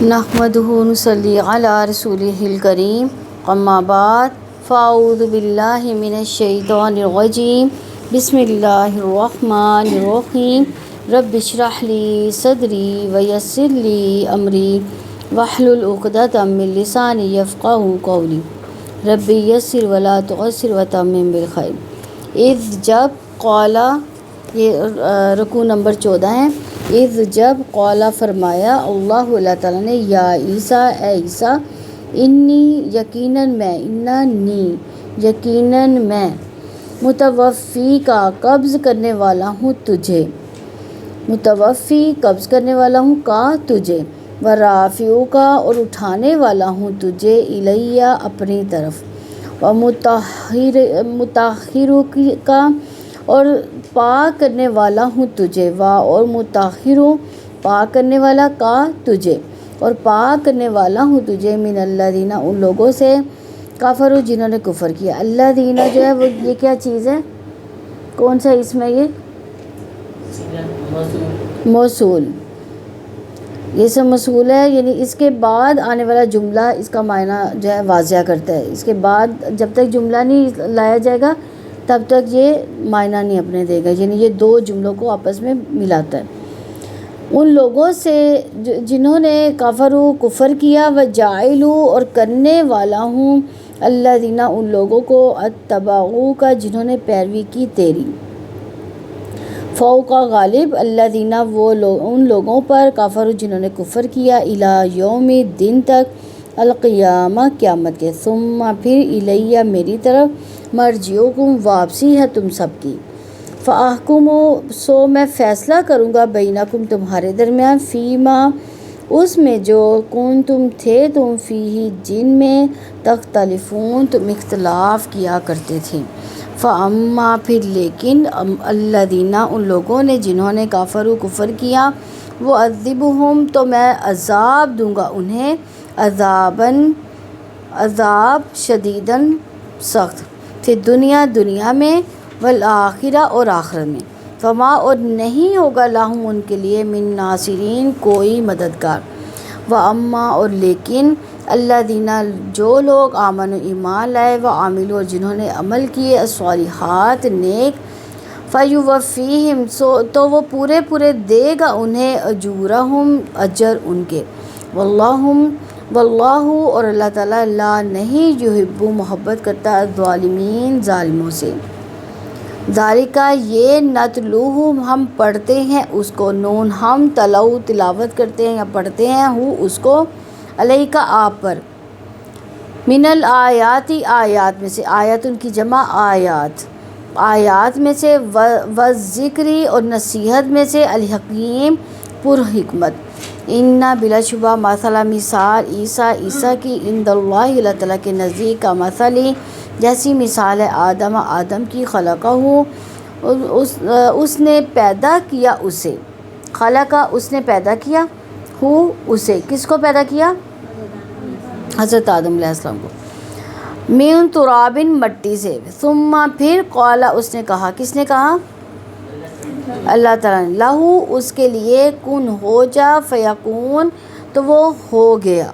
نحمدہ ونصلی علی رسولہ الکریم اما بعد فاعوذ باللہ من الشیطان الرجیم بسم اللہ الرحمن الرحیم رب اشرح لی صدری ویسر لی امری واحلل عقدۃ من لسانی یفقہوا قولی رب یسر ولا تعسر وتمم بالخیر۔ اذ جب قالا، یہ رکوع نمبر 14 ہے۔ اذ جب قالا فرمایا اللہ اللہ تعالیٰ نے، یا عیسیٰ اے عیسیٰ، انی یقیناً میں، اننی یقیناً میں، متوفی کا قبض کرنے والا ہوں تجھے، متوفی قبض کرنے والا ہوں کا تجھے، ورافعو کا اور اٹھانے والا ہوں تجھے، الیہ اپنی طرف، مطہر کا اور پاک کرنے والا ہوں تجھے، اور مطہر پاک کرنے والا کا تجھے، اور پاک کرنے والا ہوں تجھے، من الذین ان لوگوں سے، کفروا جنہوں نے کفر کیا۔ الذین جو ہے وہ یہ کیا چیز ہے، کون سا اسم ہے؟ یہ موصول، یہ سب موصول ہے، یعنی اس کے بعد آنے والا جملہ اس کا معنی جو ہے واضح کرتا ہے۔ اس کے بعد جب تک جملہ نہیں لایا جائے گا تب تک یہ معنی نہیں اپنے دے گا، یعنی یہ دو جملوں کو آپس میں ملاتا ہے۔ ان لوگوں سے جنہوں نے کفروا کفر کیا، وجاعلوا اور کرنے والا ہوں، الذین ان لوگوں کو، اتبعوا کا جنہوں نے پیروی کی تیری، فوق غالب، الذین وہ ان لوگوں پر، کفروا جنہوں نے کفر کیا، الی یوم دن تک، القیامہ قیامت کے، ثم پھر، الیہ میری طرف، مرجعکم واپسی ہے تم سب کی، فاحکم سو میں فیصلہ کروں گا، بینکم تمہارے درمیان، فیما اس میں جو کنتم تھے تم، فیہ جن میں، تختلفون تم اختلاف کیا کرتے تھے، فاما پھر لیکن، الذین ان لوگوں نے جنہوں نے کفروا کفر کیا، وعذبہم تو میں عذاب دوں گا انہیں، عذاب شدیداً سخت، فی دنیا میں، والآخرہ اور آخرت میں، فما اور نہیں ہوگا لہم ان کے لیے، من ناصرین کوئی مددگار، واما اور لیکن، الذین جو لوگ، آمنوا ایمان لائے، وعملوا اور جنہوں نے عمل کیے، الصالحات نیک، فیوفیہم تو وہ پورے دے گا انہیں، اجورہم اجر ان کے، واللہ اور اللہ تعالیٰ، لا نہیں، یحب محبت کرتا، الظالمین ظالموں سے۔ ذالکہ یہ، نتلوہ ہم پڑھتے ہیں اس کو، نون ہم تلو تلاوت کرتے ہیں یا پڑھتے ہیں، ہو اس کو، علیکہ آپ پر، من الآیات آیات میں سے، آیات ان کی جمع آیات میں سے، والذکری اور نصیحت میں سے، الحکیم پر حکمت، ان بلا شبہ، مثلا مثال، عیسیٰ کی، عند اللہ اللہ تعالیٰ کے نزدیک، کا مثلی جیسی مثال ہے، آدم کی، خلقہ اس نے پیدا کیا اسے، خلقہ اس نے پیدا کیا، ہو اسے، کس کو پیدا کیا؟ حضرت آدم علیہ السلام کو، من تراب مٹی سے، ثم پھر، قال اس نے کہا، کس نے کہا؟ اللہ تعالیٰ نے، لہو اس کے لیے، کن ہو جا، فیکون تو وہ ہو گیا،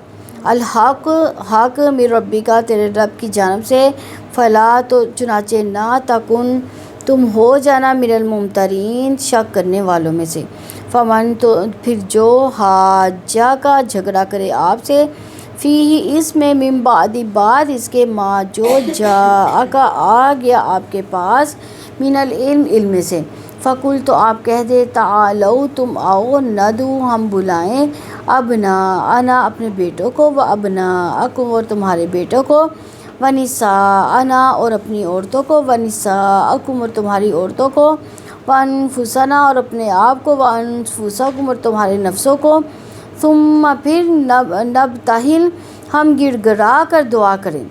الحق حق، من ربی کا تیرے رب کی جانب سے، فلا تو چنانچہ نہ، تکن تم ہو جانا، من الممترین شک کرنے والوں میں سے، فمن تو پھر جو، حاجہ کا جھگڑا کرے آپ سے، فیہ اس میں، من بعد اس کے، ما جو، جاءکا آ گیا آپ کے پاس، من العلم علم میں سے، فقل تو آپ کہہ دے، تعالو تم آؤ، ندعو ہم بلائیں، ابناءنا اپنے بیٹوں کو، وابناءکم اور تمہارے بیٹوں کو، ونساءنا اور اپنی عورتوں کو، ونساءکم اور تمہاری عورتوں کو، وانفسنا اور اپنے آپ کو، وانفسکم اور تمہارے نفسوں کو، ثم پھر، نبتہل ہم گڑ گڑا کر دعا کریں،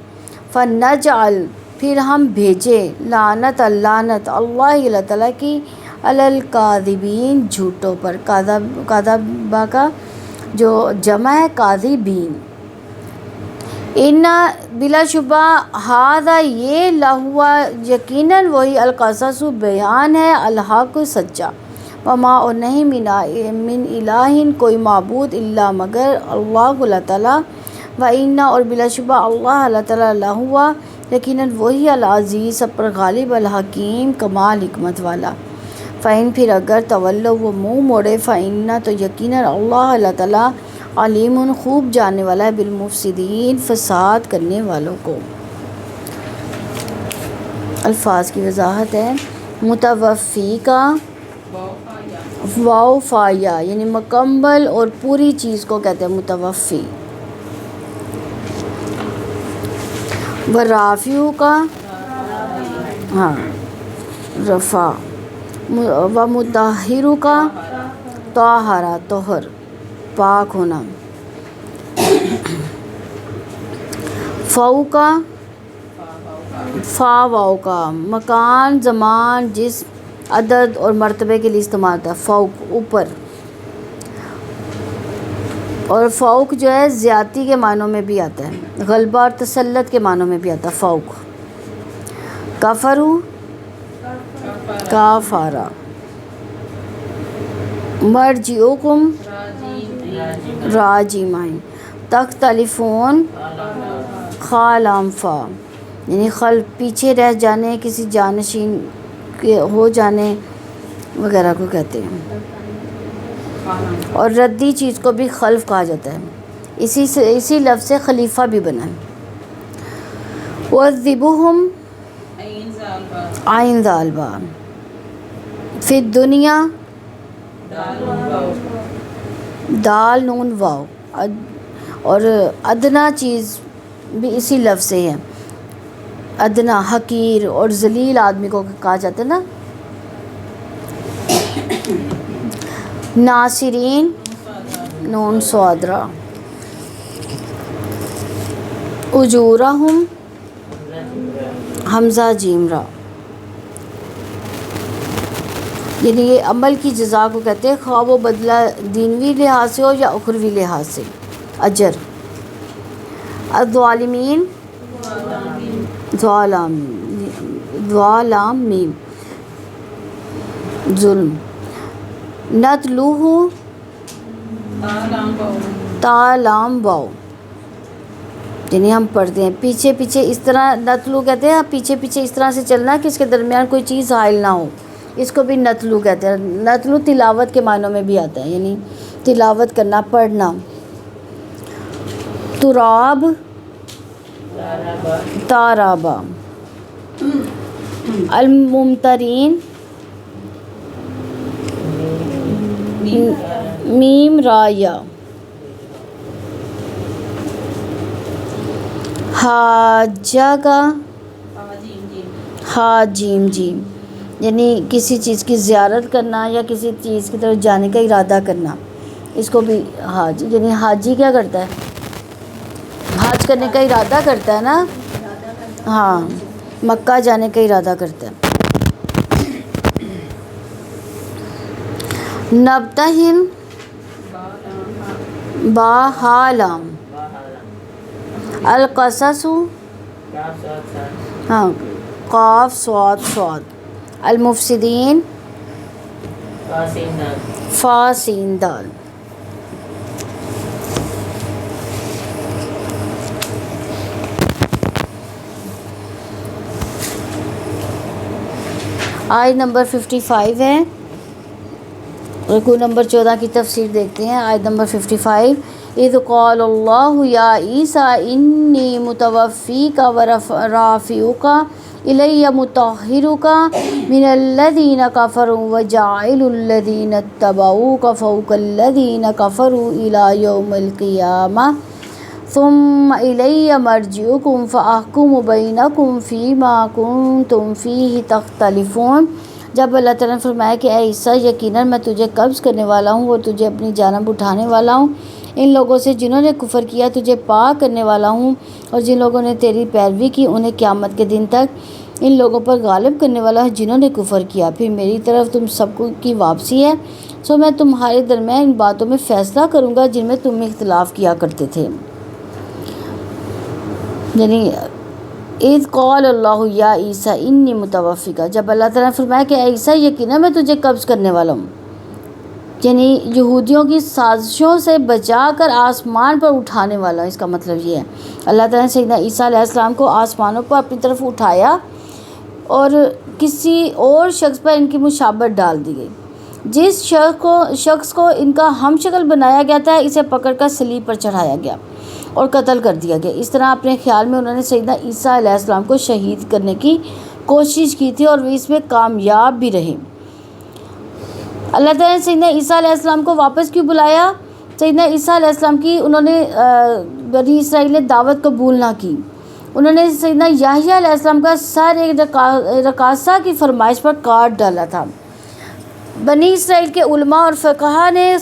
فنجعل پھر ہم بھیجیں، لعنت اللہ اللہ تعالیٰ کی، علی الکاذبین جھوٹوں پر، کذبہ کا جو جمع ہے کاذبین، ان بلا شبہ، ھذا یہ، لہوا یقیناً وہی، القصص بیان ہے، الحق سچا، وما اور نہیں من الہ کوئی معبود الا مگر اللہ اللہ تعالیٰ، وَإِنَّ اور بلا شبہ اللہ تعالیٰ اللہ ہوا یقیناً وہی العزیز سب پر غالب، الحکیم کمال حکمت والا۔ فَإِن پھر اگر تولوا وہ منہ موڑے، فَإِنَّ تو یقیناً اللہ تعالیٰ علیم خوب جاننے والا ہے بالمفسدین فساد کرنے والوں کو۔ الفاظ کی وضاحت ہے۔ متوفی کا واو فایا یعنی مکمل اور پوری چیز کو کہتے ہیں متوفی۔ ورافیو کا ہاں رفع، و مطہرو کا طاہرہ طہر پاک ہونا، فو کا فا واو کا مکان زمان جسم عدد اور مرتبے کے لیے استعمال ہوتا ہے، فوق اوپر، اور فوق جو ہے زیادتی کے معنوں میں بھی آتا ہے، غلبہ اور تسلط کے معنوں میں بھی آتا ہے فوق۔ کفرو کافارا، مرجعکم راجمائن، تختلفون خالام فا یعنی خلف پیچھے رہ جانے، کسی جانشین کے ہو جانے وغیرہ کو کہتے ہیں، اور ردی چیز کو بھی خلف کہا جاتا ہے، اسی لفظ سے خلیفہ بھی بنا ہے۔ وَعَذِّبُهُمْ عین ذال با، فی الدنیا دال نون واو، اور ادنا چیز بھی اسی لفظ سے ہے، ادنا حقیر اور ذلیل آدمی کو کہا جاتا ہے نا۔ ناصرین نون صادرہ، اجورہم حمزہ جیم را، یعنی یہ عمل کی جزا کو کہتے ہیں، خواہ وہ بدلہ دینوی لحاظ سے ہو یا اخروی لحاظ سے، اجر۔ الظالمین ظالم میم ظلم، نتلوہ تالام واو یعنی ہم پڑھتے ہیں، پیچھے پیچھے اس طرح، نتلو کہتے ہیں پیچھے پیچھے اس طرح سے چلنا کہ اس کے درمیان کوئی چیز حائل نہ ہو، اس کو بھی نتلو کہتے ہیں۔ نتلو تلاوت کے معنوں میں بھی آتا ہے، یعنی تلاوت کرنا، پڑھنا۔ تراب تارابا، الممترین میم رایا، حاجہ کا ہا جیم جیم یعنی کسی چیز کی زیارت کرنا یا کسی چیز کی طرف جانے کا ارادہ کرنا، اس کو بھی حاج یعنی حاجی کیا کرتا ہے، حج کرنے کا ارادہ کرتا ہے نا، ہاں مکہ جانے کا ارادہ کرتا ہے۔ نبتہل با حالام، القصص ہاں قاف صاد صاد، المفسدین فا سین دال۔ آیت نمبر 55 ہے، رکوع نمبر 14 کی تفسیر دیکھتے ہیں۔ آیت نمبر 55، اذ قال اللہ یا عیسیٰ انی متوفیک ورافعک الی مطہرک من الذین کفروا وجاعل الذین اتبعوک فوق الذین کفروا الی یوم القیامہ ثم الی مرجعکم فاحکم بینکم فیما کنتم فیہ تختلفون۔ جب اللہ تعالیٰ نے فرمایا کہ اے عیسیٰ یقیناً میں تجھے قبض کرنے والا ہوں اور تجھے اپنی جانب اٹھانے والا ہوں، ان لوگوں سے جنہوں نے کفر کیا تجھے پاک کرنے والا ہوں، اور جن لوگوں نے تیری پیروی کی انہیں قیامت کے دن تک ان لوگوں پر غالب کرنے والا ہے جنہوں نے کفر کیا۔ پھر میری طرف تم سب کی واپسی ہے، سو میں تمہارے درمیان ان باتوں میں فیصلہ کروں گا جن میں تم اختلاف کیا کرتے تھے۔ یعنی اذ قال اللہ یا عیسیٰ انی متوفیک، جب اللہ تعالیٰ نے فرمایا کہ اے عیسیٰ یقیناً میں تجھے قبض کرنے والا ہوں، یعنی یہودیوں کی سازشوں سے بچا کر آسمان پر اٹھانے والا، اس کا مطلب یہ ہے اللہ تعالیٰ نے سیدنا عیسیٰ علیہ السلام کو آسمانوں پر اپنی طرف اٹھایا اور کسی اور شخص پر ان کی مشابہت ڈال دی گئی۔ جس شخص کو ان کا ہم شکل بنایا گیا تھا، اسے پکڑ کر صلیب پر چڑھایا گیا اور قتل کر دیا گیا۔ اس طرح اپنے خیال میں انہوں نے سیدنا عیسیٰ علیہ السلام کو شہید کرنے کی کوشش کی تھی اور وہ اس میں کامیاب بھی رہے۔ اللہ تعالیٰ نے سیدنا عیسیٰ علیہ السلام کو واپس کیوں بلایا؟ سیدنا عیسیٰ علیہ السلام کی بنی اسرائیل نے دعوت قبول نہ کی۔ انہوں نے سیدنا یحییٰ علیہ السلام کا سر ایک رقاصہ کی فرمائش پر کاٹ ڈالا تھا۔ بنی اسرائیل کے علماء اور فقہا نے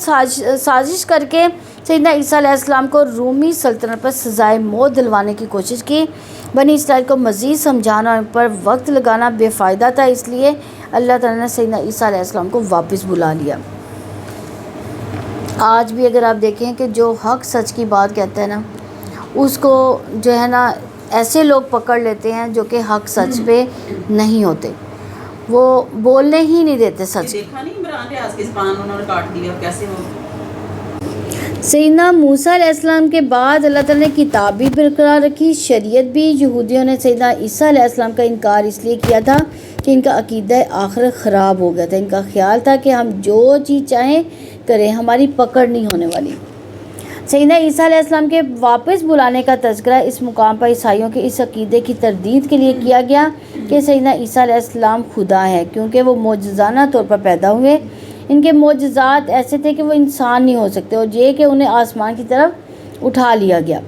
سازش کر کے سیدنا عیسیٰ علیہ السلام کو رومی سلطنت پر سزائے موت دلوانے کی کوشش کی۔ بنی اسرائیل کو مزید سمجھانا اور ان پر وقت لگانا بے فائدہ تھا، اس لیے اللہ تعالیٰ نے سیدنا عیسیٰ علیہ السلام کو واپس بلا لیا۔ آج بھی اگر آپ دیکھیں کہ جو حق سچ کی بات کہتا ہے نا، اس کو جو ہے نا ایسے لوگ پکڑ لیتے ہیں جو کہ حق سچ پہ نہیں ہوتے، وہ بولنے ہی نہیں دیتے سچ۔ دیکھا نہیں عمران ریاض کی زبان انہوں نے کاٹ دیا کیسے وہ۔ سیدنا موسیٰ علیہ السلام کے بعد اللہ تعالیٰ نے کتاب بھی برقرار رکھی، شریعت بھی۔ یہودیوں نے سیدنا عیسیٰ علیہ السلام کا انکار اس لیے کیا تھا کہ ان کا عقیدہ آخرت خراب ہو گیا تھا۔ ان کا خیال تھا کہ ہم جو چیز چاہیں کریں، ہماری پکڑ نہیں ہونے والی۔ سیدنا عیسیٰ علیہ السلام کے واپس بلانے کا تذکرہ اس مقام پر عیسائیوں کے اس عقیدے کی تردید کے لیے کیا گیا کہ سیدنا عیسیٰ علیہ السلام خدا ہے، کیونکہ وہ معجزانہ طور پر پیدا ہوئے۔ ان کے معجزات ایسے تھے کہ وہ انسان نہیں ہو سکتے، اور یہ کہ انہیں آسمان کی طرف اٹھا لیا گیا۔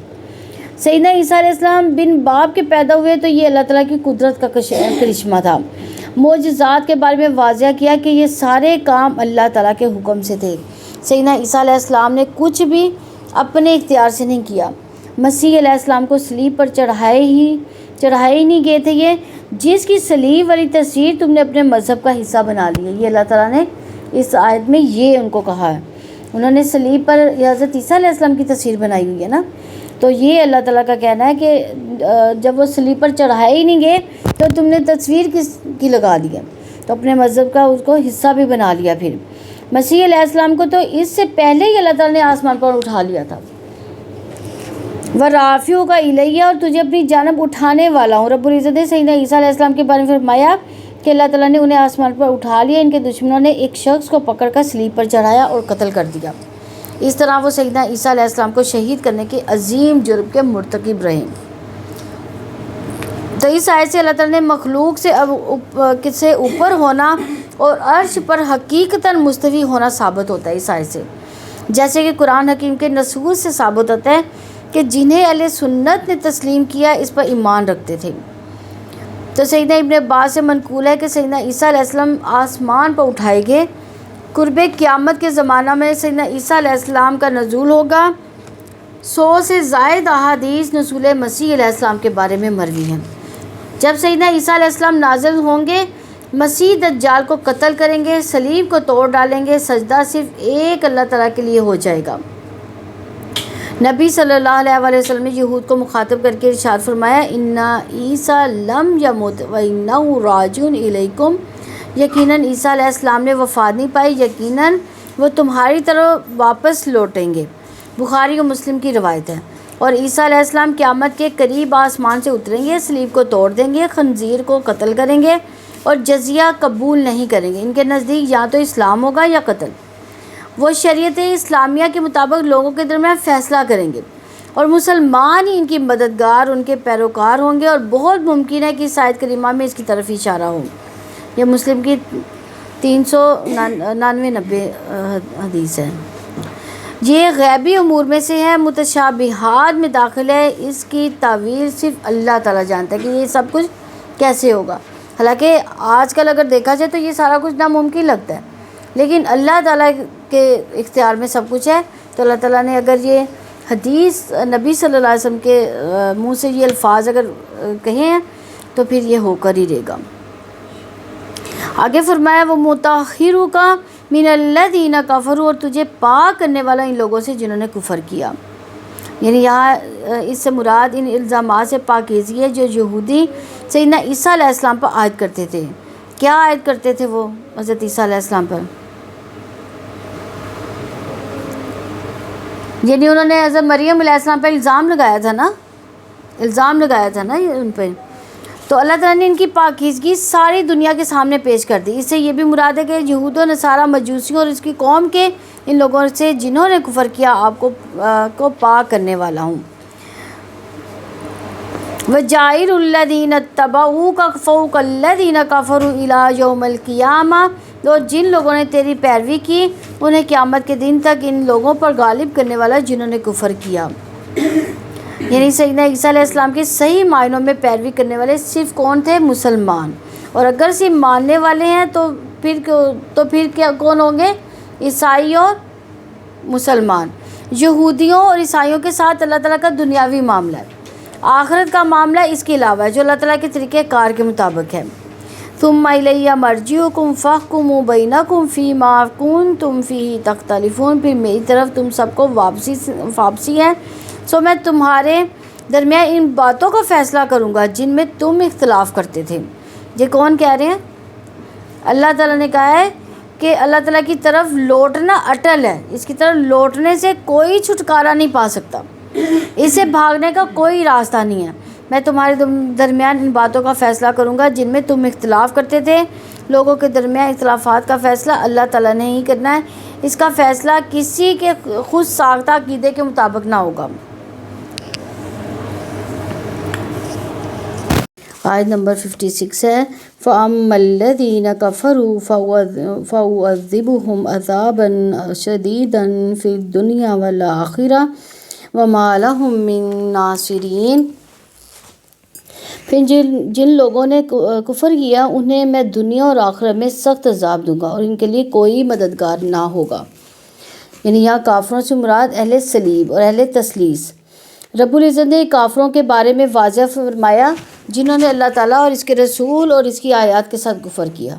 سیدنا عیسیٰ علیہ السلام بن باپ کے پیدا ہوئے تو یہ اللہ تعالیٰ کی قدرت کا کرشمہ تھا۔ معجزات کے بارے میں واضح کیا کہ یہ سارے کام اللہ تعالیٰ کے حکم سے تھے۔ سیدنا عیسیٰ علیہ السلام نے کچھ بھی اپنے اختیار سے نہیں کیا۔ مسیح علیہ السلام کو صلیب پر چڑھائے ہی نہیں گئے تھے، یہ جس کی صلیب والی تصویر تم نے اپنے مذہب کا حصہ بنا لی ہے۔ یہ اللہ تعالیٰ نے اس آیت میں یہ ان کو کہا ہے، انہوں نے صلیب پر حضرت عیسیٰ علیہ السلام کی تصویر بنائی ہوئی ہے نا، تو یہ اللہ تعالیٰ کا کہنا ہے کہ جب وہ صلیب پر چڑھائے ہی نہیں گئے تو تم نے تصویر کس کی لگا دی ہے، تو اپنے مذہب کا اس کو حصہ بھی بنا لیا۔ پھر مسیح علیہ السلام کو تو اس سے پہلے ہی اللہ تعالیٰ نے آسمان پر اٹھا لیا تھا۔ وَرَافِعُکَ إِلَیَّ، اور تجھے اپنی جانب اٹھانے والا ہوں۔ رب العزت نے سیدنا عیسیٰ علیہ السلام کے بارے میں فرمایا کہ اللہ تعالیٰ نے انہیں آسمان پر اٹھا لیا۔ ان کے دشمنوں نے ایک شخص کو پکڑ کر صلیب پر چڑھایا اور قتل کر دیا۔ اس طرح وہ سیدنا عیسیٰ علیہ السلام کو شہید کرنے کے عظیم جرم کے مرتکب رہے۔ تو اس آیت سے اللہ تعالیٰ نے مخلوق سے اوپر ہونا اور عرش پر حقیقتاً مستوی ہونا ثابت ہوتا ہے اس آیت سے، جیسے کہ قرآن حکیم کے نصوص سے ثابت ہوتا ہے کہ جنہیں اہل سنت نے تسلیم کیا اس پر ایمان رکھتے تھے۔ تو سیدنا ابن عباس سے منقول ہے کہ سیدنا عیسیٰ علیہ السلام آسمان پر اٹھائے گئے۔ قرب قیامت کے زمانہ میں سیدنا عیسیٰ علیہ السلام کا نزول ہوگا۔ 100 سے زائد احادیث نزول مسیح علیہ السلام کے بارے میں مروی ہیں۔ جب سیدنا عیسیٰ علیہ السلام نازل ہوں گے، مسیح دجال کو قتل کریں گے، صلیب کو توڑ ڈالیں گے، سجدہ صرف ایک اللہ تعالیٰ کے لیے ہو جائے گا۔ نبی صلی اللہ علیہ وسلم نے یہود کو مخاطب کر کے ارشاد فرمایا، ان عیسیٰ لم یمت وانہ راجع الیکم، یقیناً عیسیٰ علیہ السلام نے وفات نہیں پائی، یقیناً وہ تمہاری طرف واپس لوٹیں گے۔ بخاری و مسلم کی روایت ہے۔ اور عیسیٰ علیہ السلام قیامت کے قریب آسمان سے اتریں گے، صلیب کو توڑ دیں گے، خنزیر کو قتل کریں گے اور جزیہ قبول نہیں کریں گے۔ ان کے نزدیک یا تو اسلام ہوگا یا قتل۔ وہ شریعت اسلامیہ کے مطابق لوگوں کے درمیان فیصلہ کریں گے اور مسلمان ہی ان کی مددگار، ان کے پیروکار ہوں گے، اور بہت ممکن ہے کہ اس آیت کریمہ میں اس کی طرف اشارہ ہو۔ یہ مسلم کی 399 حدیث ہے۔ یہ غیبی امور میں سے ہے، متشابہات میں داخل ہے، اس کی تعویل صرف اللہ تعالیٰ جانتا ہے کہ یہ سب کچھ کیسے ہوگا۔ حالانکہ آج کل اگر دیکھا جائے تو یہ سارا کچھ ناممکن لگتا ہے، لیکن اللہ تعالیٰ کے اختیار میں سب کچھ ہے۔ تو اللہ تعالیٰ نے اگر یہ حدیث نبی صلی اللہ علیہ وسلم کے منہ سے یہ الفاظ اگر کہے ہیں تو پھر یہ ہو کر ہی رہے گا۔ آگے فرمایا، وہ مطہرک من الذین کفروا، اور تجھے پاک کرنے والا ان لوگوں سے جنہوں نے کفر کیا۔ یعنی یہاں اس سے مراد ان الزامات سے پاکیزگی ہے جو یہودی سیدنا عیسیٰ علیہ السلام پر عائد کرتے تھے۔ کیا عائد کرتے تھے وہ حضرت عیسیٰ علیہ السلام پر؟ یعنی انہوں نے حضرت مریم علیہ السلام پہ الزام لگایا تھا نا یہ ان پہ، تو اللہ تعالیٰ نے ان کی پاکیزگی ساری دنیا کے سامنے پیش کر دی۔ اس سے یہ بھی مراد ہے کہ یہود و نصارہ مجوسیوں اور اس کی قوم کے ان لوگوں سے جنہوں نے کفر کیا آپ کو پاک کرنے والا ہوں۔ وَجَاعِلُ الَّذِينَ اتَّبَعُوكَ فَوْقَ الَّذِينَ كَفَرُوا إِلَىٰ يَوْمِ الْقِيَامَةِ، اور جن لوگوں نے تیری پیروی کی انہیں قیامت کے دن تک ان لوگوں پر غالب کرنے والا جنہوں نے کفر کیا۔ یعنی سیدنا عیسیٰ علیہ السلام کی صحیح معنوں میں پیروی کرنے والے صرف کون تھے؟ مسلمان۔ اور اگر صرف ماننے والے ہیں تو پھر کیا کون ہوں گے؟ عیسائی اور مسلمان۔ یہودیوں اور عیسائیوں کے ساتھ اللہ تعالیٰ کا دنیاوی معاملہ ہے، آخرت کا معاملہ اس کے علاوہ ہے جو اللہ تعالیٰ کے طریقہ کار کے مطابق ہے۔ ثم الیہ مرجعکم فاحکموا بینکم فیما کنتم فیہ تختلفون، پھر میری طرف تم سب کو واپسی ہے، سو میں تمہارے درمیان ان باتوں کا فیصلہ کروں گا جن میں تم اختلاف کرتے تھے۔ یہ کون کہہ رہے ہیں؟ اللہ تعالیٰ نے کہا ہے کہ اللہ تعالیٰ کی طرف لوٹنا اٹل ہے، اس کی طرف لوٹنے سے کوئی چھٹکارا نہیں پا سکتا، اس سے بھاگنے کا کوئی راستہ نہیں ہے۔ میں تمہارے درمیان ان باتوں کا فیصلہ کروں گا جن میں تم اختلاف کرتے تھے۔ لوگوں کے درمیان اختلافات کا فیصلہ اللہ تعالیٰ نے ہی کرنا ہے، اس کا فیصلہ کسی کے خود ساختہ عقیدے کے مطابق نہ ہوگا۔ آیت نمبر 56 ہے، فَأَمَّا الَّذِينَ كَفَرُوا فَأُعَذِّبُهُمْ عَذَابًا شَدِيدًا فِي الدُّنْيَا وَالْآخِرَةِ وَمَا لَهُم مِّن نَّاصِرِينَ۔ پھر جن لوگوں نے کفر کیا انہیں میں دنیا اور آخرت میں سخت عذاب دوں گا اور ان کے لیے کوئی مددگار نہ ہوگا۔ یعنی یہاں کافروں سے مراد اہل صلیب اور اہل تثلیث۔ رب العزت نے کافروں کے بارے میں واضح فرمایا جنہوں نے اللہ تعالیٰ اور اس کے رسول اور اس کی آیات کے ساتھ کفر کیا۔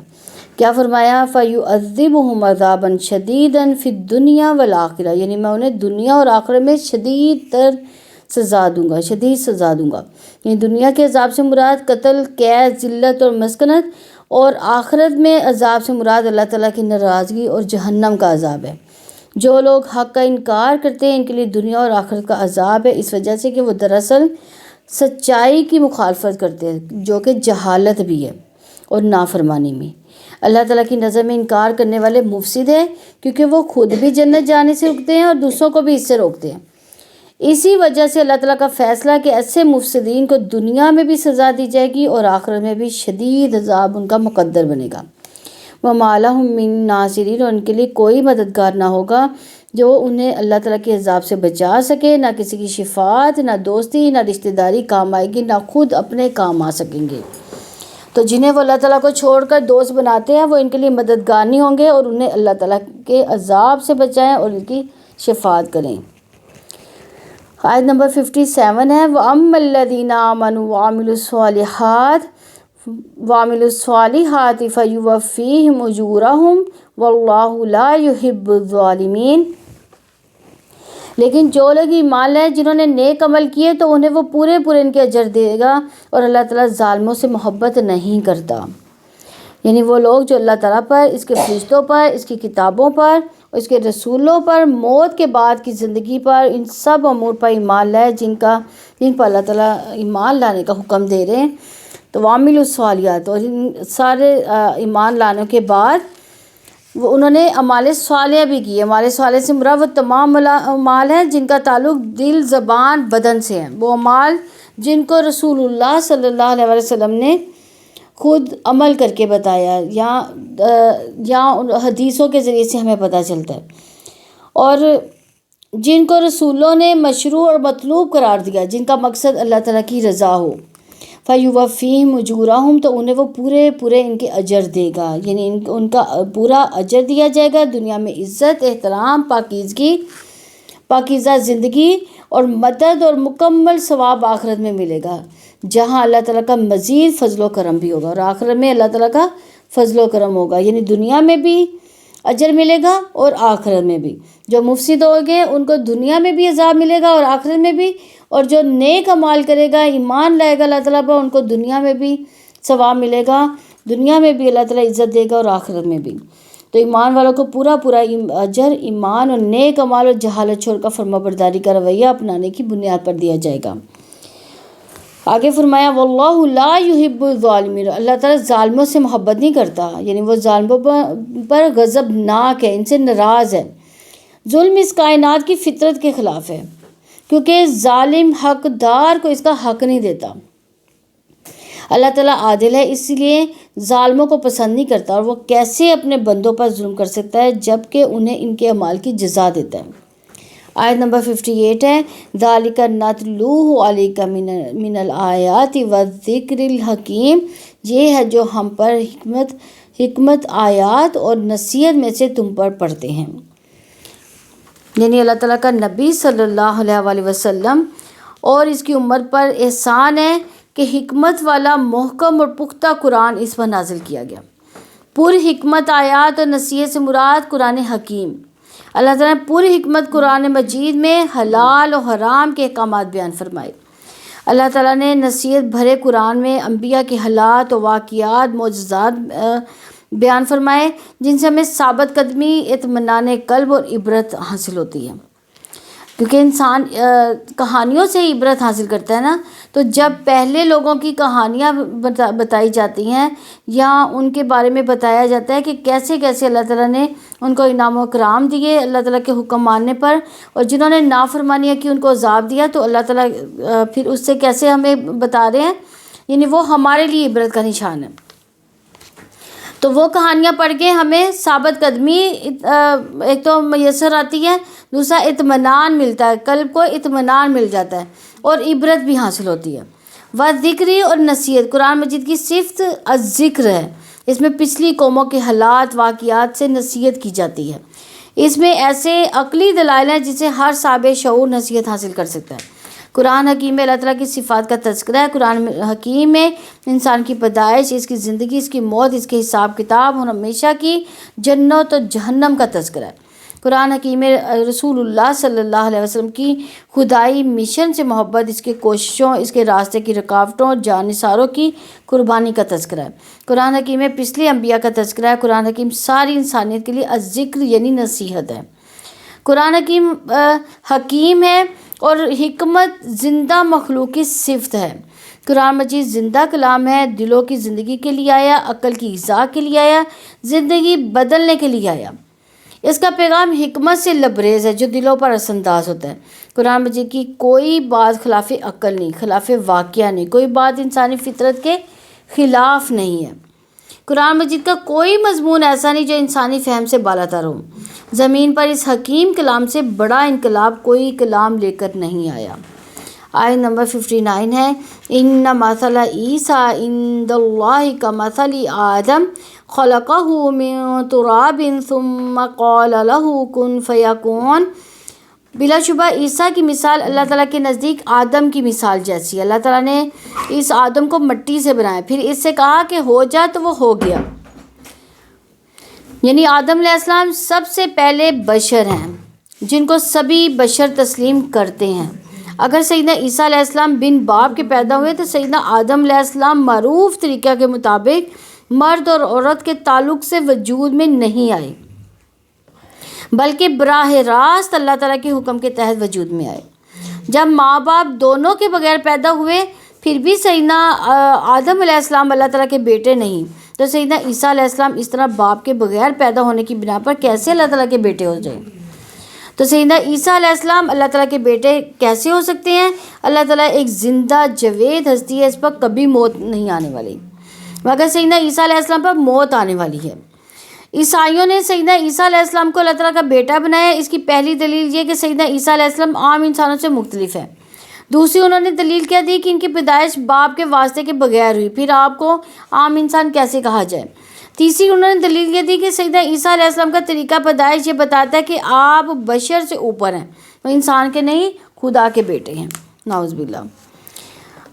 کیا فرمایا؟ فَيُعَذِّبُهُمْ عَذَابًا شَدِيدًا فِي الدُّنْيَا وَالْآخِرَةِ، یعنی میں انہیں دنیا اور آخرت میں شدید سزا دوں گا۔ یعنی دنیا کے عذاب سے مراد قتل، قید، ذلت اور مسکنت، اور آخرت میں عذاب سے مراد اللہ تعالیٰ کی ناراضگی اور جہنم کا عذاب ہے۔ جو لوگ حق کا انکار کرتے ہیں ان کے لیے دنیا اور آخرت کا عذاب ہے، اس وجہ سے کہ وہ دراصل سچائی کی مخالفت کرتے ہیں جو کہ جہالت بھی ہے اور نافرمانی میں۔ اللہ تعالیٰ کی نظر میں انکار کرنے والے مفسد ہیں کیونکہ وہ خود بھی جنت جانے سے روکتے ہیں اور دوسروں کو بھی اس سے روکتے ہیں۔ اسی وجہ سے اللہ تعالیٰ کا فیصلہ کہ ایسے مفسدین کو دنیا میں بھی سزا دی جائے گی اور آخرت میں بھی شدید عذاب ان کا مقدر بنے گا۔ وَمَا لَهُم مِّن نَّاصِرِينَ، اور ان کے لیے کوئی مددگار نہ ہوگا جو انہیں اللہ تعالیٰ کے عذاب سے بچا سکے، نہ کسی کی شفاعت، نہ دوستی، نہ رشتہ داری کام آئے گی، نہ خود اپنے کام آ سکیں گے۔ تو جنہیں وہ اللہ تعالیٰ کو چھوڑ کر دوست بناتے ہیں وہ ان کے لیے مددگار نہیں ہوں گے اور انہیں اللہ تعالیٰ کے عذاب سے بچائیں اور ان کی شفاعت کریں۔ آیت نمبر 57 ہے، وَأَمَّا الَّذِينَ آمَنُوا وَعَمِلُوا الصَّالِحَاتِ فَيُوَفِّيهِمْ أُجُورَهُمْ وَاللَّهُ لَا يُحِبُّ الظَّالِمِينَ۔ لیکن جو لوگ ایمان لائے جنہوں نے نیک عمل کیے تو انہیں وہ پورے ان کے اجر دے گا اور اللہ تعالیٰ ظالموں سے محبت نہیں کرتا۔ یعنی وہ لوگ جو اللہ تعالیٰ پر، اس کے فرشتوں پر، اس کی کتابوں پر، اس کے رسولوں پر، موت کے بعد کی زندگی پر، ان سب امور پر ایمان لائے جن پر اللہ تعالیٰ ایمان لانے کا حکم دے رہے ہیں۔ تو وعملوا الصالحات، اور ان سارے ایمان لانے کے بعد وہ انہوں نے اعمال صالحہ بھی کیے۔ اعمال صالحہ سے مراد وہ تمام اعمال ہیں جن کا تعلق دل، زبان، بدن سے ہے، وہ اعمال جن کو رسول اللہ صلی اللہ علیہ وسلم نے خود عمل کر کے بتایا یا حدیثوں کے ذریعے سے ہمیں پتہ چلتا ہے، اور جن کو رسولوں نے مشروع اور مطلوب قرار دیا، جن کا مقصد اللہ تعالیٰ کی رضا ہو۔ فَيُوَفِّيهِمْ أُجُورَهُمْ، تو انہیں وہ پورے ان کے اجر دے گا، یعنی ان کا پورا اجر دیا جائے گا۔ دنیا میں عزت، احترام، پاکیزہ زندگی اور مدد اور مکمل ثواب آخرت میں ملے گا، جہاں اللہ تعالیٰ کا مزید فضل و کرم بھی ہوگا، اور آخرت میں اللہ تعالیٰ کا فضل و کرم ہوگا، یعنی دنیا میں بھی اجر ملے گا اور آخرت میں بھی۔ جو مفسد ہو گئے ان کو دنیا میں بھی عذاب ملے گا اور آخرت میں بھی، اور جو نیک اعمال کرے گا، ایمان لائے گا اللہ تعالیٰ پر، ان کو دنیا میں بھی ثواب ملے گا، دنیا میں بھی اللہ تعالیٰ عزت دے گا اور آخرت میں بھی۔ تو ایمان والوں کو پورا اجر ایمان اور نیک اعمال اور جہالت چھوڑ کر فرما برداری کا رویہ اپنانے کی بنیاد پر دیا جائے گا۔ آگے فرمایا واللہ لا یحب الظالمین، اللہ تعالیٰ ظالموں سے محبت نہیں کرتا، یعنی وہ ظالموں پر غضبناک ہے، ان سے ناراض ہے۔ ظلم اس کائنات کی فطرت کے خلاف ہے، کیونکہ ظالم حقدار کو اس کا حق نہیں دیتا۔ اللہ تعالیٰ عادل ہے، اس لیے ظالموں کو پسند نہیں کرتا، اور وہ کیسے اپنے بندوں پر ظلم کر سکتا ہے جبکہ انہیں ان کے اعمال کی جزا دیتا ہے۔ آیت نمبر 58 ہے ذالک نتلوہ علیک من الآیات والذکر الحکیم، یہ ہے جو ہم پر حکمت آیات اور نصیحت میں سے تم پر پڑھتے ہیں۔ یعنی اللہ تعالیٰ کا نبی صلی اللہ علیہ وآلہ وسلم اور اس کی امت پر احسان ہے کہ حکمت والا محکم اور پختہ قرآن اس پر نازل کیا گیا۔ پر حکمت آیات اور نصیحت سے مراد قرآن حکیم۔ اللہ تعالیٰ نے پوری حکمت قرآن مجید میں حلال و حرام کے احکامات بیان فرمائے۔ اللہ تعالیٰ نے نصیحت بھرے قرآن میں انبیاء کے حالات و واقعات، معجزات بیان فرمائے، جن سے ہمیں ثابت قدمی، اطمینان قلب اور عبرت حاصل ہوتی ہے، کیونکہ انسان کہانیوں سے عبرت حاصل کرتا ہے نا۔ تو جب پہلے لوگوں کی کہانیاں بتائی جاتی ہیں یا ان کے بارے میں بتایا جاتا ہے کہ کیسے کیسے اللہ تعالیٰ نے ان کو انعام و اکرام دیے اللہ تعالیٰ کے حکم ماننے پر، اور جنہوں نے نافرمانیاں کی ان کو عذاب دیا، تو اللہ تعالیٰ پھر اس سے کیسے ہمیں بتا رہے ہیں، یعنی وہ ہمارے لیے عبرت کا نشان ہے۔ تو وہ کہانیاں پڑھ کے ہمیں ثابت قدمی ایک تو میسر آتی ہے، دوسرا اطمینان ملتا ہے، قلب کو اطمینان مل جاتا ہے، اور عبرت بھی حاصل ہوتی ہے۔ ذکری اور نصیحت، قرآن مجید کی صفت الذکر ہے، اس میں پچھلی قوموں کے حالات واقعات سے نصیحت کی جاتی ہے۔ اس میں ایسے عقلی دلائل ہیں جسے ہر صاحب شعور نصیحت حاصل کر سکتا ہے۔ قرآن حکیم میں اللہ تعالیٰ کی صفات کا تذکرہ ہے۔ قرآن حکیم میں انسان کی پیدائش، اس کی زندگی، اس کی موت، اس کے حساب کتاب اور ہمیشہ کی جنت و جہنم کا تذکرہ ہے۔ قرآن حکیم میں رسول اللہ صلی اللہ علیہ وسلم کی خدائی مشن سے محبت، اس کے کوششوں، اس کے راستے کی رکاوٹوں اور جانثاروں کی قربانی کا تذکرہ ہے۔ قرآن حکیم میں پچھلے انبیاء کا تذکرہ ہے۔ قرآن حکیم ساری انسانیت کے لیے الذکر یعنی نصیحت ہے۔ قرآن حکیم ہے اور حکمت زندہ مخلوق کی صفت ہے۔ قرآن مجید زندہ کلام ہے، دلوں کی زندگی کے لیے آیا، عقل کی اصلاح کے لیے آیا، زندگی بدلنے کے لیے آیا۔ اس کا پیغام حکمت سے لبریز ہے جو دلوں پر اثر انداز ہوتا ہے۔ قرآن مجید کی کوئی بات خلاف عقل نہیں، خلاف واقعہ نہیں، کوئی بات انسانی فطرت کے خلاف نہیں ہے۔ قرآن مجید کا کوئی مضمون ایسا نہیں جو انسانی فہم سے بالاتر ہو۔ زمین پر اس حکیم کلام سے بڑا انقلاب کوئی کلام لے کر نہیں آیا۔ آیت نمبر 59 ہے ان مثل عیسیٰ عند اللہ کمثل آدم خلقہ من تراب ثم قال له کن فیکون۔ بلا شبہ عیسیٰ کی مثال اللہ تعالیٰ کے نزدیک آدم کی مثال جیسی ہے۔ اللہ تعالیٰ نے اس آدم کو مٹی سے بنایا، پھر اس سے کہا کہ ہو جا تو وہ ہو گیا۔ یعنی آدم علیہ السلام سب سے پہلے بشر ہیں جن کو سبھی بشر تسلیم کرتے ہیں۔ اگر سیدنا عیسیٰ علیہ السلام بن باپ کے پیدا ہوئے تو سیدنا آدم علیہ السلام معروف طریقہ کے مطابق مرد اور عورت کے تعلق سے وجود میں نہیں آئے، بلکہ براہ راست اللہ تعالیٰ کے حکم کے تحت وجود میں آئے۔ جب ماں باپ دونوں کے بغیر پیدا ہوئے پھر بھی سیدنا آدم علیہ السلام اللہ تعالیٰ کے بیٹے نہیں، تو سیدنا عیسیٰ علیہ السلام اس طرح باپ کے بغیر پیدا ہونے کی بنا پر کیسے اللہ تعالیٰ کے بیٹے ہو جائیں؟ تو سیدنا عیسیٰ علیہ السلام اللہ تعالیٰ کے بیٹے کیسے ہو سکتے ہیں؟ اللہ تعالیٰ ایک زندہ جاوید ہستی ہے، اس پر کبھی موت نہیں آنے والی، مگر سیدنا عیسیٰ علیہ السلام پر موت آنے والی ہے۔ عیسائیوں نے سیدنا عیسیٰ علیہ السلام کو اللہ تعالیٰ کا بیٹا بنایا۔ اس کی پہلی دلیل یہ کہ سیدنا عیسیٰ علیہ السلام عام انسانوں سے مختلف ہے۔ دوسری انہوں نے دلیل کیا دی کہ ان کی پیدائش باپ کے واسطے کے بغیر ہوئی، پھر آپ کو عام انسان کیسے کہا جائے۔ تیسری انہوں نے دلیل یہ دی کہ سیدنا عیسیٰ علیہ السلام کا طریقہ پیدائش یہ بتاتا ہے کہ آپ بشر سے اوپر ہیں، وہ انسان کے نہیں خدا کے بیٹے ہیں، نعوذ باللہ۔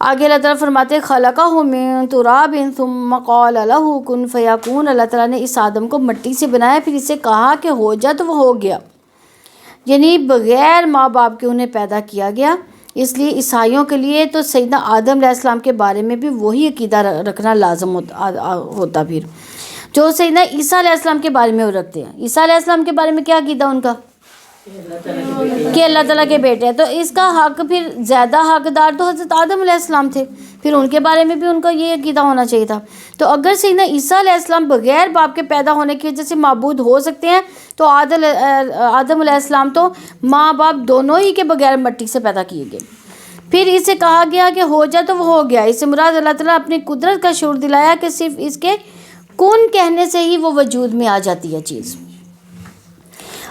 آگے اللہ تعالیٰ فرماتے خلقہ من تراب ثم قال له کن فیکون۔ اللہ تعالیٰ نے اس آدم کو مٹی سے بنایا، پھر اسے کہا کہ ہو جا تو وہ ہو گیا، یعنی بغیر ماں باپ کے انہیں پیدا کیا گیا۔ اس لیے عیسائیوں کے لیے تو سیدنا آدم علیہ السلام کے بارے میں بھی وہی عقیدہ رکھنا لازم ہوتا۔ پھر جو سیدنا عیسیٰ علیہ السلام کے بارے میں وہ رکھتے ہیں. عیسیٰ علیہ السلام کے بارے میں کیا عقیدہ ان کا؟ کہ اللہ تعالیٰ کے بیٹے ہیں. تو اس کا حق پھر زیادہ حقدار تو حضرت آدم علیہ السلام تھے, پھر ان کے بارے میں بھی ان کا یہ عقیدہ ہونا چاہیے تھا. تو اگر سیدنا عیسیٰ علیہ السلام بغیر باپ کے پیدا ہونے کی وجہ سے معبود ہو سکتے ہیں, تو آدم علیہ السلام تو ماں باپ دونوں ہی کے بغیر مٹی سے پیدا کیے گئے. پھر اسے کہا گیا کہ ہو جا تو وہ ہو گیا. اس سے مراد اللہ تعالیٰ اپنی قدرت کا شعور دلایا کہ صرف اس کے کن کہنے سے ہی وہ وجود میں آ جاتی ہے چیز.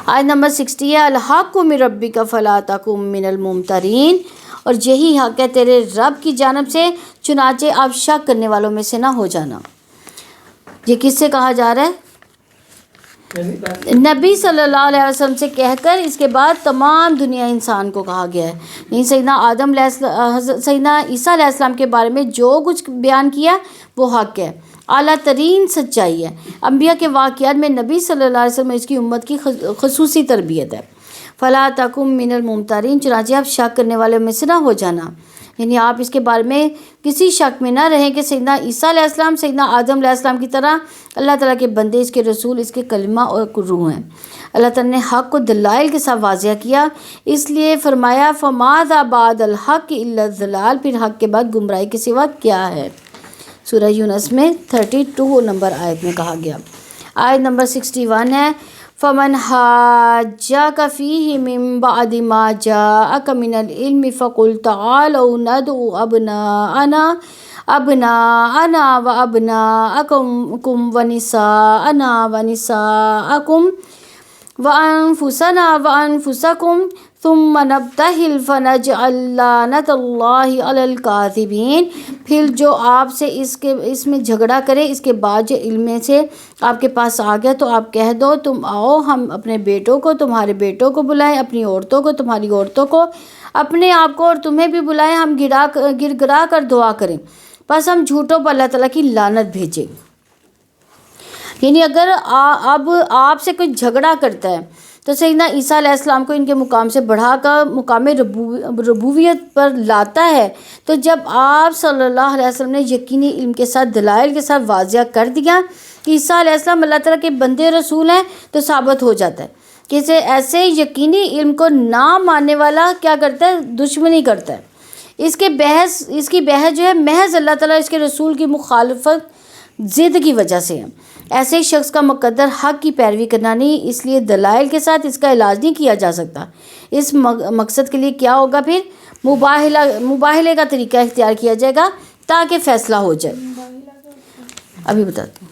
آیت نمبر 60 ہے, الحق من ربک فلا تکن من الممترین, اور یہی حق ہے تیرے رب کی جانب سے, چنانچہ آپ شک کرنے والوں میں سے نہ ہو جانا. یہ کس سے کہا جا رہا ہے؟ نبی صلی اللہ علیہ وسلم سے کہہ کر اس کے بعد تمام دنیا انسان کو کہا گیا ہے. یعنی سیدنا عیسیٰ علیہ السلام کے بارے میں جو کچھ بیان کیا وہ حق ہے, اعلیٰ ترین سچائی ہے. انبیاء کے واقعات میں نبی صلی اللہ علیہ وسلم اس کی امت کی خصوصی تربیت ہے. فلا تکن من الممترین, چنانچہ آپ شک کرنے والوں میں سے نہ ہو جانا. یعنی آپ اس کے بارے میں کسی شک میں نہ رہیں کہ سیدنا عیسیٰ علیہ السلام سیدنا آدم علیہ السلام کی طرح اللہ تعالیٰ کے بندے, اس کے رسول, اس کے کلمہ اور روح ہیں. اللہ تعالیٰ نے حق کو دلائل کے ساتھ واضح کیا, اس لیے فرمایا فماذا بعد الحق الا الضلال, پھر حق کے بعد گمراہی کے سوا کیا ہے. سورہ یونس میں 32 نمبر آیت میں کہا گیا. آیت نمبر 61 ہے, فمن حاجک فیہ من بعد ما جاءک من العلم فقل تعالوا ندعو ابناءنا وابناءکم ونساءنا ونساءکم وانفسکم ثم نبتہل فنجعل لعنت اللہ علی الکاذبین. پھر جو آپ سے اس میں جھگڑا کرے, اس کے بعد جو علم سے آپ کے پاس آ گیا, تو آپ کہہ دو تم آؤ ہم اپنے بیٹوں کو تمہارے بیٹوں کو بلائیں, اپنی عورتوں کو تمہاری عورتوں کو, اپنے آپ کو اور تمہیں بھی بلائیں, ہم گر گرا کر دعا کریں, بس ہم جھوٹوں پر اللہ تعالیٰ کی لعنت بھیجیں. یعنی اگر اب آپ سے کوئی جھگڑا کرتا ہے تو سیدنا عیسیٰ علیہ السلام کو ان کے مقام سے بڑھا کر مقام ربوبیت پر لاتا ہے, تو جب آپ صلی اللہ علیہ وسلم نے یقینی علم کے ساتھ دلائل کے ساتھ واضح کر دیا کہ عیسیٰ علیہ السلام اللہ تعالیٰ کے بندے رسول ہیں, تو ثابت ہو جاتا ہے کہ ایسے یقینی علم کو نہ ماننے والا کیا کرتا ہے, دشمنی کرتا ہے. اس کی بحث جو ہے محض اللہ تعالیٰ اس کے رسول کی مخالفت ضد کی وجہ سے ہے. ایسے شخص کا مقدر حق کی پیروی کرنا نہیں, اس لیے دلائل کے ساتھ اس کا علاج نہیں کیا جا سکتا. اس مقصد کے لیے کیا ہوگا, پھر مباہلے کا طریقہ اختیار کیا جائے گا تاکہ فیصلہ ہو جائے. ابھی بتاتے ہیں.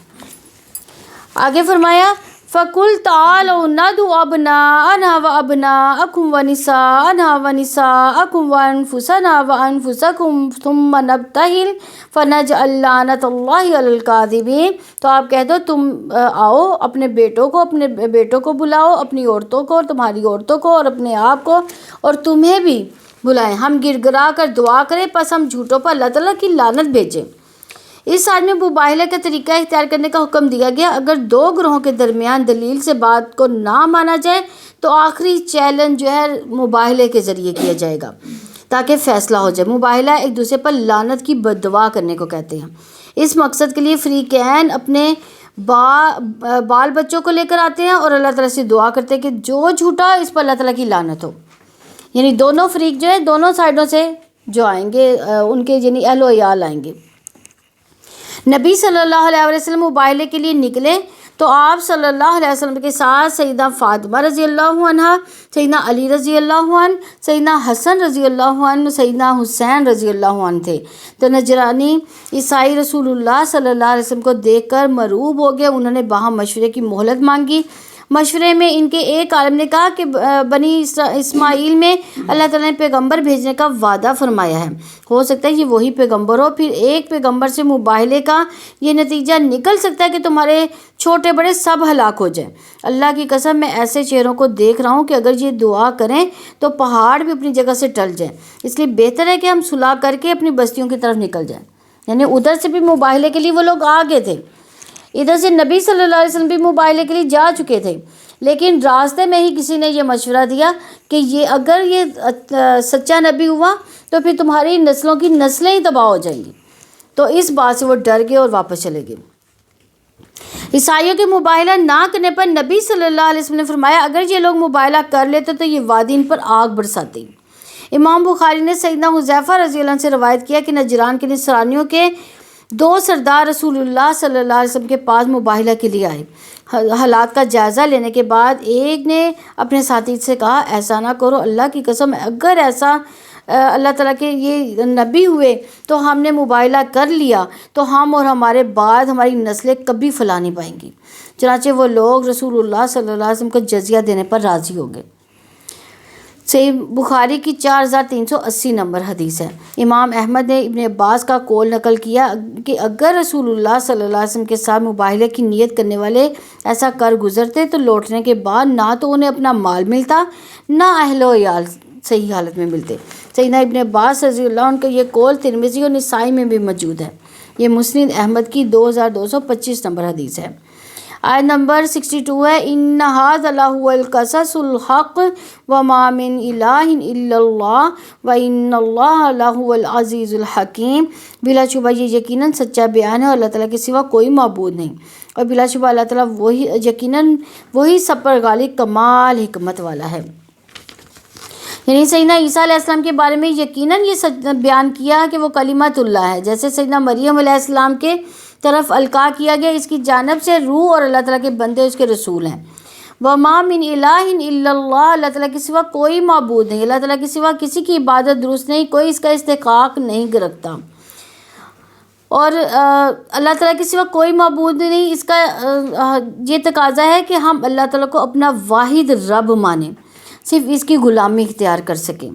آگے فرمایا فَقُلْ تَعَالَوْا نَدْعُ أَبْنَاءَنَا وَأَبْنَاءَكُمْ وَنِسَاءَنَا وَنِسَاءَكُمْ وَأَنفُسَنَا وَأَنفُسَكُمْ ثُمَّ نَبْتَهِلْ فَنَجْعَلْ لَعْنَتَ اللَّهِ عَلَى الْكَاذِبِينَ. تو آپ کہہ دو تم آؤ اپنے بیٹوں کو بلاؤ, اپنی عورتوں کو اور تمہاری عورتوں کو اور اپنے آپ کو اور تمہیں بھی بلائیں, ہم گر گرا کر دعا کریں, پس ہم جھوٹوں پر اللہ تعالیٰ کی لعنت بھیجیں. اس آیت میں مباہلے کا طریقہ اختیار کرنے کا حکم دیا گیا. اگر دو گروہوں کے درمیان دلیل سے بات کو نہ مانا جائے تو آخری چیلنج جو ہے مباہلے کے ذریعے کیا جائے گا تاکہ فیصلہ ہو جائے. مباہلہ ایک دوسرے پر لعنت کی بد دعا کرنے کو کہتے ہیں. اس مقصد کے لیے فریقین اپنے بال بچوں کو لے کر آتے ہیں اور اللہ تعالیٰ سے دعا کرتے ہیں کہ جو جھوٹا اس پر اللہ تعالیٰ کی لعنت ہو. یعنی دونوں فریق جو ہے دونوں سائڈوں سے جو آئیں گے ان کے یعنی اہل و عیال آئیں گے. نبی صلی اللہ علیہ وسلم مباہلے کے لیے نکلے تو آپ صلی اللہ علیہ وسلم کے ساتھ سیدہ فاطمہ رضی اللہ عنہ, سیدنا علی رضی اللہ عنہ, سیدنا حسن رضی اللہ عنہ, سیدنا حسین رضی اللہ عنہ تھے. تو نجرانی عیسائی رسول اللہ صلی اللہ علیہ وسلم کو دیکھ کر مرعوب ہو گئے. انہوں نے باہم مشورے کی مہلت مانگی. مشورے میں ان کے ایک عالم نے کہا کہ بنی اسماعیل میں اللہ تعالیٰ نے پیغمبر بھیجنے کا وعدہ فرمایا ہے, ہو سکتا ہے یہ وہی پیغمبر ہو. پھر ایک پیغمبر سے مباہلے کا یہ نتیجہ نکل سکتا ہے کہ تمہارے چھوٹے بڑے سب ہلاک ہو جائیں. اللہ کی قسم میں ایسے چہروں کو دیکھ رہا ہوں کہ اگر یہ دعا کریں تو پہاڑ بھی اپنی جگہ سے ٹل جائیں. اس لیے بہتر ہے کہ ہم صلح کر کے اپنی بستیوں کی طرف نکل جائیں. یعنی ادھر سے بھی مباہلے کے لیے وہ لوگ آگے تھے, ادھر سے نبی صلی اللہ علیہ وسلم بھی مباہلے کے لیے جا چکے تھے, لیکن راستے میں ہی کسی نے یہ مشورہ دیا کہ اگر یہ سچا نبی ہوا تو پھر تمہاری نسلوں کی نسلیں ہی تباہ ہو جائیں گی. تو اس بات سے وہ ڈر گئے اور واپس چلے گئے. عیسائیوں کے مباہلہ نہ کرنے پر نبی صلی اللہ علیہ وسلم نے فرمایا اگر یہ لوگ مباہلہ کر لیتے تو یہ وادی ان پر آگ برساتی۔ امام بخاری نے سیدنا حذیفہ رضی اللہ عنہ سے روایت کیا کہ نجران کے نصرانیوں کے 2 سردار رسول اللہ صلی اللہ علیہ وسلم کے پاس مباہلہ کے لیے آئے۔ حالات کا جائزہ لینے کے بعد ایک نے اپنے ساتھی سے کہا ایسا نہ کرو، اللہ کی قسم اگر ایسا اللہ تعالیٰ کے یہ نبی ہوئے تو ہم نے مباہلہ کر لیا تو ہم اور ہمارے بعد ہماری نسلیں کبھی پھیلا نہیں پائیں گی۔ چنانچہ وہ لوگ رسول اللہ صلی اللہ علیہ وسلم کو جزیہ دینے پر راضی ہو گئے۔ صحیح بخاری کی 4380 نمبر حدیث ہے۔ امام احمد نے ابن عباس کا قول نقل کیا کہ اگر رسول اللہ صلی اللہ علیہ وسلم کے ساتھ مباہلے کی نیت کرنے والے ایسا کر گزرتے تو لوٹنے کے بعد نہ تو انہیں اپنا مال ملتا نہ اہل و عیال صحیح حالت میں ملتے۔ سیدنا ابن عباس رضی اللہ عنہ کا یہ قول ترمذی اور نسائی میں بھی موجود ہے۔ یہ مسند احمد کی 2225 نمبر حدیث ہے۔ آیت نمبر 62 ہے ان ھذا لہو القصص الحق وما من الہ الا اللہ وان اللہ لہو العزیز الحکیم۔ بلا شبہ یہ یقیناً سچا بیان ہے اور اللہ تعالیٰ کے سوا کوئی معبود نہیں، اور بلا شبہ اللہ تعالیٰ وہی سب پر غالب کمال حکمت والا ہے۔ یعنی سیدنا عیسیٰ علیہ السلام کے بارے میں یقیناً یہ بیان کیا کہ وہ کلمۃ اللہ ہے، جیسے سیدنا مریم علیہ السلام کے طرف القاء کیا گیا، اس کی جانب سے روح اور اللہ تعالیٰ کے بندے اس کے رسول ہیں۔ وما من الہ الا اللہ، اللہ تعالیٰ کے سوا کوئی معبود نہیں، اللہ تعالیٰ کے سوا کسی کی عبادت درست نہیں، کوئی اس کا استحقاق نہیں رکھتا، اور اللہ تعالیٰ کے سوا کوئی معبود نہیں۔ اس کا یہ تقاضا ہے کہ ہم اللہ تعالیٰ کو اپنا واحد رب مانیں، صرف اس کی غلامی اختیار کر سکیں،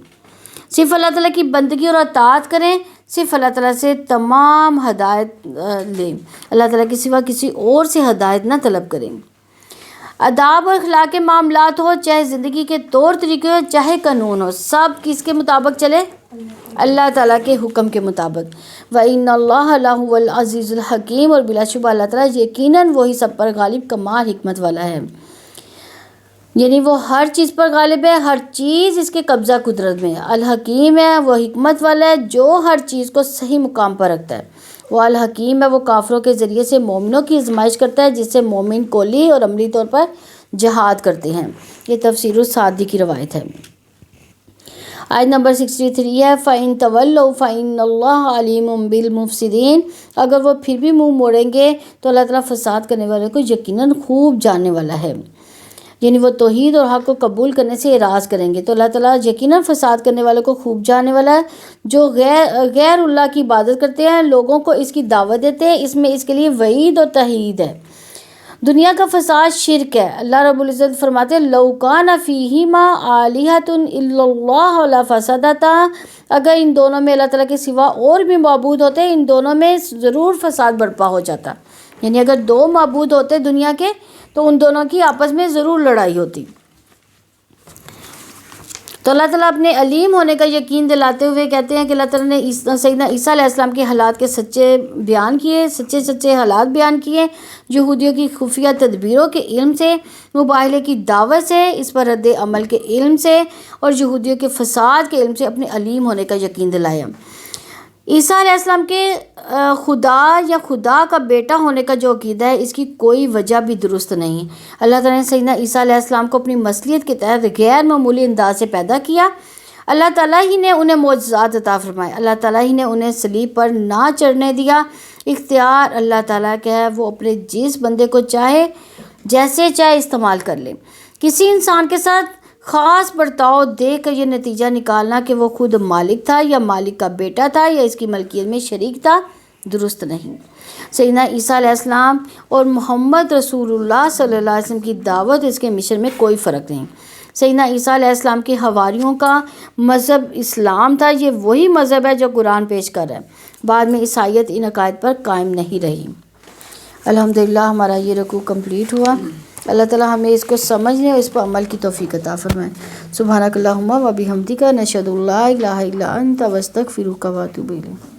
صرف اللہ تعالیٰ کی بندگی اور اطاعت کریں، صرف اللہ تعالیٰ سے تمام ہدایت لیں، اللہ تعالیٰ کے سوا کسی اور سے ہدایت نہ طلب کریں۔ آداب اور اخلاق کے معاملات ہو، چاہے زندگی کے طور طریقے ہو، چاہے قانون ہو، سب کس کے مطابق چلے؟ اللہ تعالیٰ کے حکم کے مطابق۔ وَإِنَّ اللَّهَ لَهُوَ الْعَزِيزُ الْحَكِيمُ، اور بلا شبہ اللہ تعالیٰ یقیناً وہی سب پر غالب کمال حکمت والا ہے، یعنی وہ ہر چیز پر غالب ہے، ہر چیز اس کے قبضہ قدرت میں ہے۔ الحکیم ہے، وہ حکمت والا ہے جو ہر چیز کو صحیح مقام پر رکھتا ہے۔ وہ الحکیم ہے، وہ کافروں کے ذریعے سے مومنوں کی آزمائش کرتا ہے، جس سے مومن قولی اور عملی طور پر جہاد کرتے ہیں۔ یہ تفسیر السعدی کی روایت ہے۔ آیت نمبر 63 ہے فَإِن تَوَلَّوْا فَإِنَّ اللَّهَ عَلِيمٌ بِالْمُفْسِدِينَ، اگر وہ پھر بھی منہ موڑیں گے تو اللہ تعالیٰ فساد کرنے والے کو یقیناً خوب جاننے والا ہے، یعنی وہ توحید اور حق کو قبول کرنے سے اعراض کریں گے تو اللہ تعالیٰ یقیناً فساد کرنے والوں کو خوب جاننے والا ہے۔ جو غیر اللہ کی عبادت کرتے ہیں، لوگوں کو اس کی دعوت دیتے ہیں، اس میں اس کے لیے وعید اور تحید ہے۔ دنیا کا فساد شرک ہے۔ اللہ رب العزت فرماتے ہیں لَوْ كَانَ فِيهِمَا آلِهَةٌ إِلَّا اللَّهُ لَفَسَدَتَا، اگر ان دونوں میں اللہ تعالیٰ کے سوا اور بھی معبود ہوتے ان دونوں میں ضرور فساد برپا ہو جاتا، یعنی اگر 2 معبود ہوتے دنیا کے تو ان دونوں کی آپس میں ضرور لڑائی ہوتی۔ تو اللہ تعالیٰ اپنے علیم ہونے کا یقین دلاتے ہوئے کہتے ہیں کہ اللہ تعالیٰ نے سیدنا عیسیٰ علیہ السلام کے حالات کے سچے بیان کیے، سچے حالات بیان کیے، یہودیوں کی خفیہ تدبیروں کے علم سے، مباہلے کی دعوت سے، اس پر رد عمل کے علم سے، اور یہودیوں کے فساد کے علم سے اپنے علیم ہونے کا یقین دلایا۔ عیسیٰ علیہ السلام کے خدا یا خدا کا بیٹا ہونے کا جو عقیدہ ہے اس کی کوئی وجہ بھی درست نہیں۔ اللہ تعالیٰ نے سیدنا عیسیٰ علیہ السلام کو اپنی مصلیت کے تحت غیر معمولی انداز سے پیدا کیا۔ اللہ تعالیٰ ہی نے انہیں معجزات عطا فرمائے، اللہ تعالیٰ ہی نے انہیں صلیب پر نہ چڑھنے دیا۔ اختیار اللہ تعالیٰ کا ہے، وہ اپنے جس بندے کو چاہے جیسے چاہے استعمال کر لے۔ کسی انسان کے ساتھ خاص برتاؤ دیکھ کر یہ نتیجہ نکالنا کہ وہ خود مالک تھا یا مالک کا بیٹا تھا یا اس کی ملکیت میں شریک تھا، درست نہیں۔ سیدنا عیسیٰ علیہ السلام اور محمد رسول اللہ صلی اللہ علیہ وسلم کی دعوت، اس کے مشن میں کوئی فرق نہیں۔ سیدنا عیسیٰ علیہ السلام کے حواریوں کا مذہب اسلام تھا، یہ وہی مذہب ہے جو قرآن پیش کر رہا ہے۔ بعد میں عیسائیت ان عقائد پر قائم نہیں رہی۔ الحمدللہ ہمارا یہ رکوع کمپلیٹ ہوا۔ اللہ تعالیٰ ہمیں اس کو سمجھنے اور اس پر عمل کی توفیق عطا فرمائے۔ سبحانک اللہم و بحمدک، نشہد ان لا الہ الا انت، نستغفرک و نتوب الیک۔